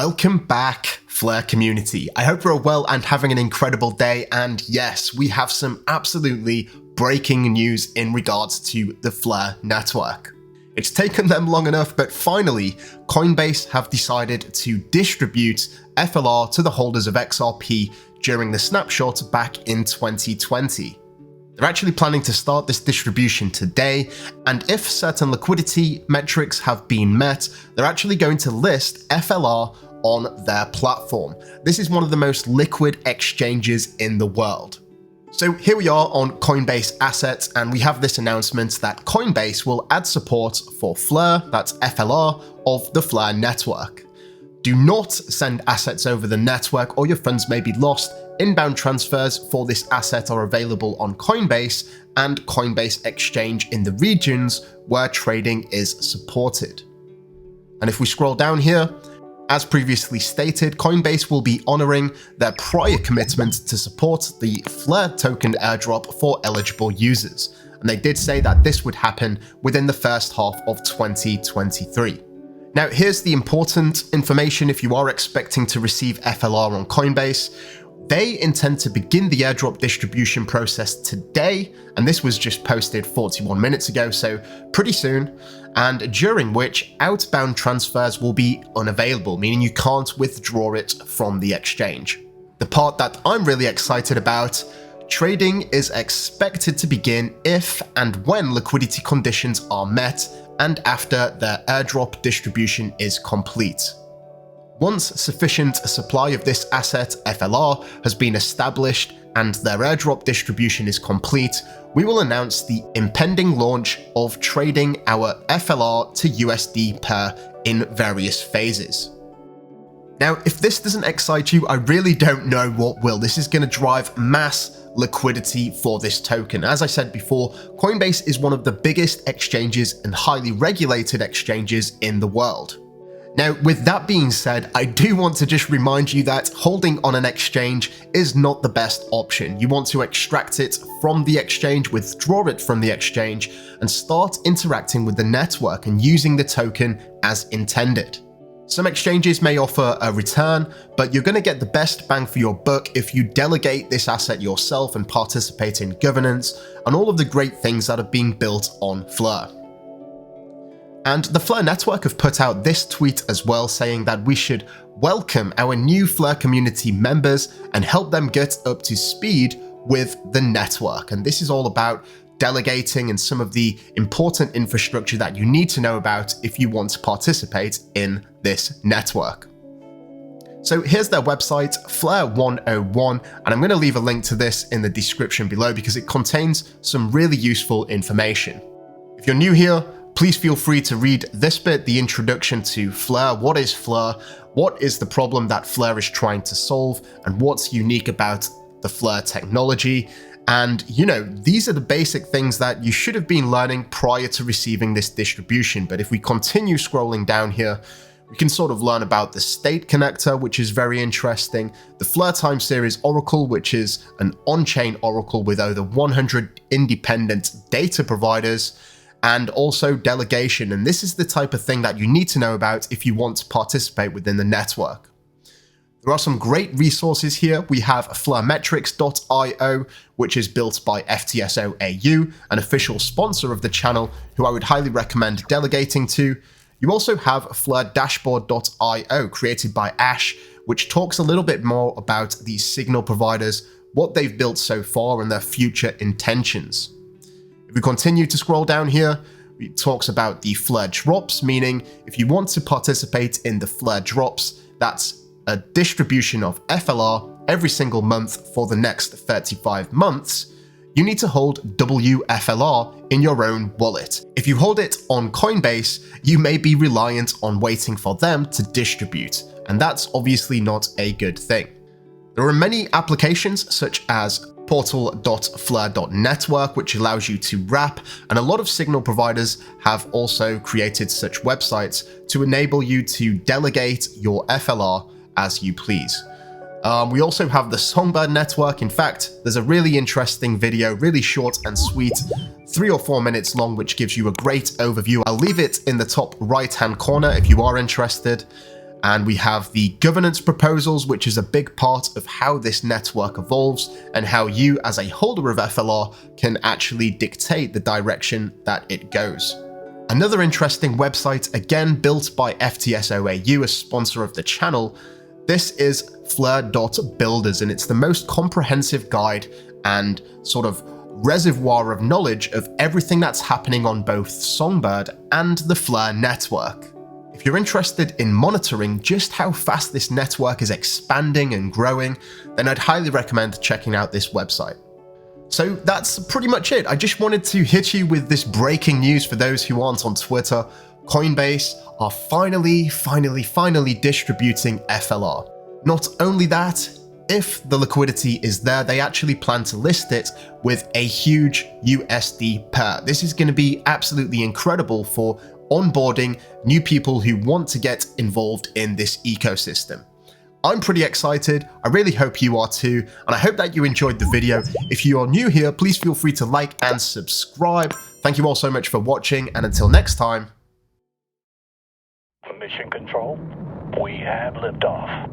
Welcome back, Flare community. I hope you're well and having an incredible day. And yes, we have some absolutely breaking news in regards to the Flare network. It's taken them long enough, but finally, Coinbase have decided to distribute FLR to the holders of XRP during the snapshot back in 2020. They're actually planning to start this distribution today, and if certain liquidity metrics have been met, they're actually going to list FLR on their platform. This is one of the most liquid exchanges in the world. So here we are on Coinbase Assets, and we have this announcement that Coinbase will add support for Flare, that's FLR, of the Flare network. Do not send assets over the network or your funds may be lost. Inbound transfers for this asset are available on Coinbase and Coinbase Exchange in the regions where trading is supported. And if we scroll down here, as previously stated, Coinbase will be honoring their prior commitment to support the Flare token airdrop for eligible users. And they did say that this would happen within the first half of 2023. Now, here's the important information if you are expecting to receive FLR on Coinbase. They intend to begin the airdrop distribution process today, and this was just posted 41 minutes ago, so pretty soon, and during which outbound transfers will be unavailable, meaning you can't withdraw it from the exchange. The part that I'm really excited about, trading is expected to begin if and when liquidity conditions are met and after their airdrop distribution is complete. Once sufficient supply of this asset, FLR, has been established and their airdrop distribution is complete, we will announce the impending launch of trading our FLR to USD pair in various phases. Now, if this doesn't excite you, I really don't know what will. This is going to drive mass liquidity for this token. As I said before, Coinbase is one of the biggest exchanges and highly regulated exchanges in the world. Now, with that being said, I do want to just remind you that holding on an exchange is not the best option. You want to extract it from the exchange, withdraw it from the exchange, and start interacting with the network and using the token as intended. Some exchanges may offer a return, but you're going to get the best bang for your buck if you delegate this asset yourself and participate in governance and all of the great things that are being built on Flare. And the Flare network have put out this tweet as well, saying that we should welcome our new Flare community members and help them get up to speed with the network. And this is all about delegating and some of the important infrastructure that you need to know about if you want to participate in this network. So here's their website, Flare 101, and I'm going to leave a link to this in the description below because it contains some really useful information. If you're new here, please feel free to read this bit, the introduction to Flare. What is Flare? What is the problem that Flare is trying to solve? And what's unique about the Flare technology? And, you know, these are the basic things that you should have been learning prior to receiving this distribution. But if we continue scrolling down here, we can sort of learn about the state connector, which is very interesting, the Flare Time Series Oracle, which is an on-chain oracle with over 100 independent data providers, and also delegation. And this is the type of thing that you need to know about if you want to participate within the network. There are some great resources here. We have flaremetrics.io, which is built by FTSO AU, an official sponsor of the channel, who I would highly recommend delegating to. You also have flaredashboard.io, created by Ash, which talks a little bit more about these signal providers, what they've built so far, and their future intentions. If we continue to scroll down here, it talks about the Flare Drops, meaning if you want to participate in the Flare Drops, that's a distribution of FLR every single month for the next 35 months, you need to hold WFLR in your own wallet. If you hold it on Coinbase, you may be reliant on waiting for them to distribute, and that's obviously not a good thing. There are many applications such as portal.flare.network, which allows you to wrap, and a lot of signal providers have also created such websites to enable you to delegate your FLR as you please. We also have the Songbird network. In fact, there's a really interesting video, really short and sweet, 3 or 4 minutes long, which gives you a great overview. I'll leave it in the top right hand corner if you are interested. And we have the governance proposals, which is a big part of how this network evolves and how you as a holder of FLR can actually dictate the direction that it goes. Another interesting website, again built by FTSOAU, a sponsor of the channel. This is Fleur.builders, and it's the most comprehensive guide and sort of reservoir of knowledge of everything that's happening on both Songbird and the Fleur network. If you're interested in monitoring just how fast this network is expanding and growing, then I'd highly recommend checking out this website. So that's pretty much it. I just wanted to hit you with this breaking news for those who aren't on Twitter. Coinbase are finally distributing FLR. Not only that, if the liquidity is there, they actually plan to list it with a huge USD pair. This is going to be absolutely incredible for onboarding new people who want to get involved in this ecosystem. I'm pretty excited. I really hope you are too, and I hope that you enjoyed the video. If you are new here, please feel free to like and subscribe. Thank you all so much for watching, and until next time. Mission Control, we have liftoff.